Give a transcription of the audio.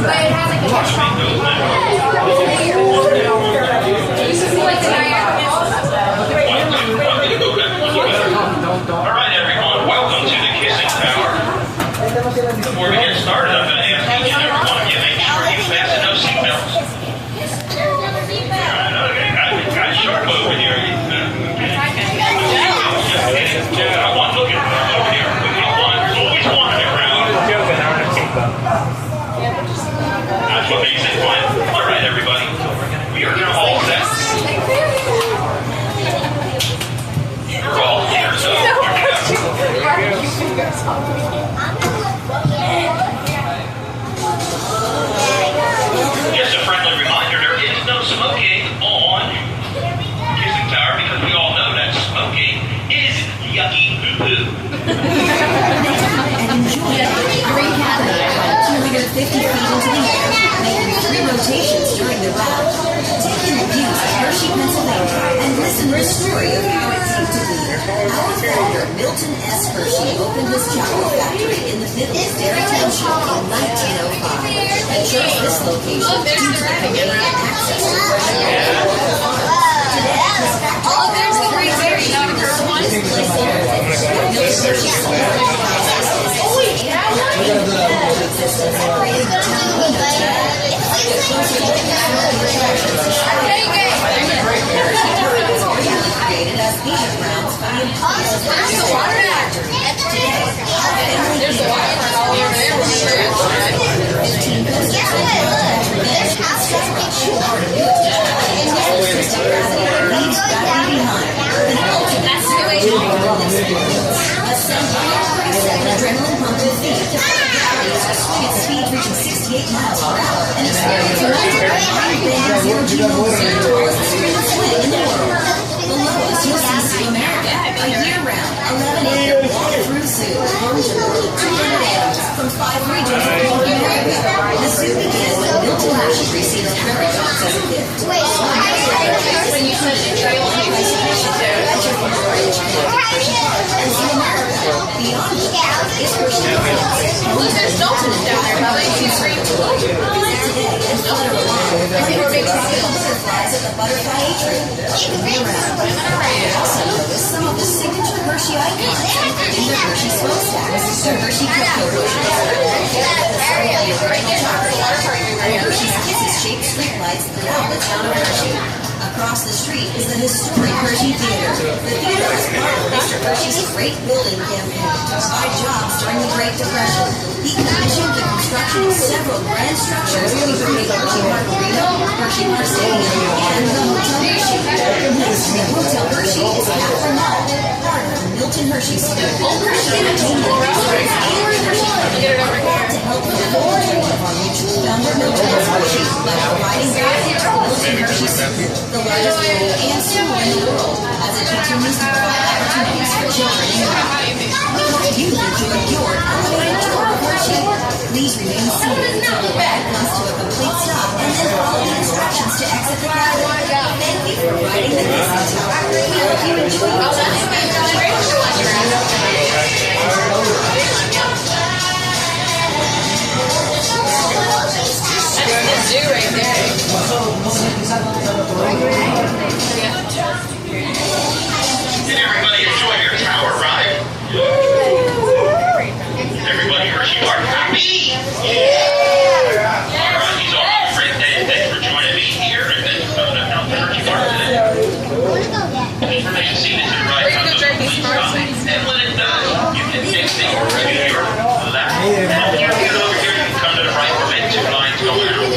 Alright everyone, welcome to the Kissing Tower. Before we get started, I'm going to ask each and every one of you, make sure you fasten those seatbelts. Got a sharp over here. I want to look at over here. Always wanted it around. That's what makes it fun. Alright everybody, we are now all set. You're all here, so just a friendly reminder, there is no smoking on Kissing Tower because we all know that smoking is yucky poo-poo. And enjoy a great cabin until we go 50 feet into the air, making 3 rotations during the ride. Take in the views of Hershey, Pennsylvania, and listen to the story of how it came to be. Our founder, Milton S. Hershey, opened his chocolate factory in the 50s Dairy Township in 1905 and chose this location due to the convenient access to fresh milk. Today, his factory is the sweetest place on earth. Milton Hershey sold existence and created the town we know today. A closer look at some of the attractions and Hershey Park was originally created as leisure grounds for the employees of Hershey's chocolate factory. Today, our family there's a water all over there. 15 coasters and revenge construction are new and leaves gravity behind. The ultimate situation experience. Ascend adrenaline pumping feet to at speed reaching 68 miles per hour and experience a zero-G tallest spring swing in the world. Below us, you'll see Sea America, a year-round, 11-acre walk-through zoo, home to more than 200 animals from 5 regions of North America. The zoo began when Milton Hershey received prairie dogs as a gift. When you said it, adventure from Orange and Sea America. Beyond the park is Hersheypark. There's Dalton down there, how they use green today and flutter along. There are tropical butterflies at the butterfly atrium. Also notice some of the signature Hershey icons in the Hershey smokestacks. The Hershey Cocoa Roaches. Hershey's Kisses shaped streetlights throughout the town of Hershey. Across the street is the historic Hershey Theater. The theater is part of Mr. Hershey's Great Building campaign to provide jobs during the Great Depression. He commissioned the construction of several grand structures, including Hersheypark Arena, Hersheypark Stadium, and the Hotel Hershey. The Hotel Hershey is half a mall, part of Milton Hershey School. Hershey Entertainment Resorts and Hershey Park to help the forward of our mutual founder Milton S. Hershey by providing guidance to Milton Hershey School, the largest pool and school in the world, as it continues to provide opportunities for children in need. We hope you enjoyed your elevated tour of Hershey. Please remain seated until the ride comes to a complete stop and then follow the instructions to exit the cabin. Thank you for riding the Kissing Tower. We hope you enjoy your time. That's the zoo right there. Did everybody enjoy your tower ride? Everybody Hersheypark happy? Yeah! Alright, he's all great day. Thanks for joining me here and then out to Hersheypark today. Just remain seated to the right on the complete stop. And when it does, you can take things to your left. If you get over here, you can come to the right. We'll make 2 lines go out.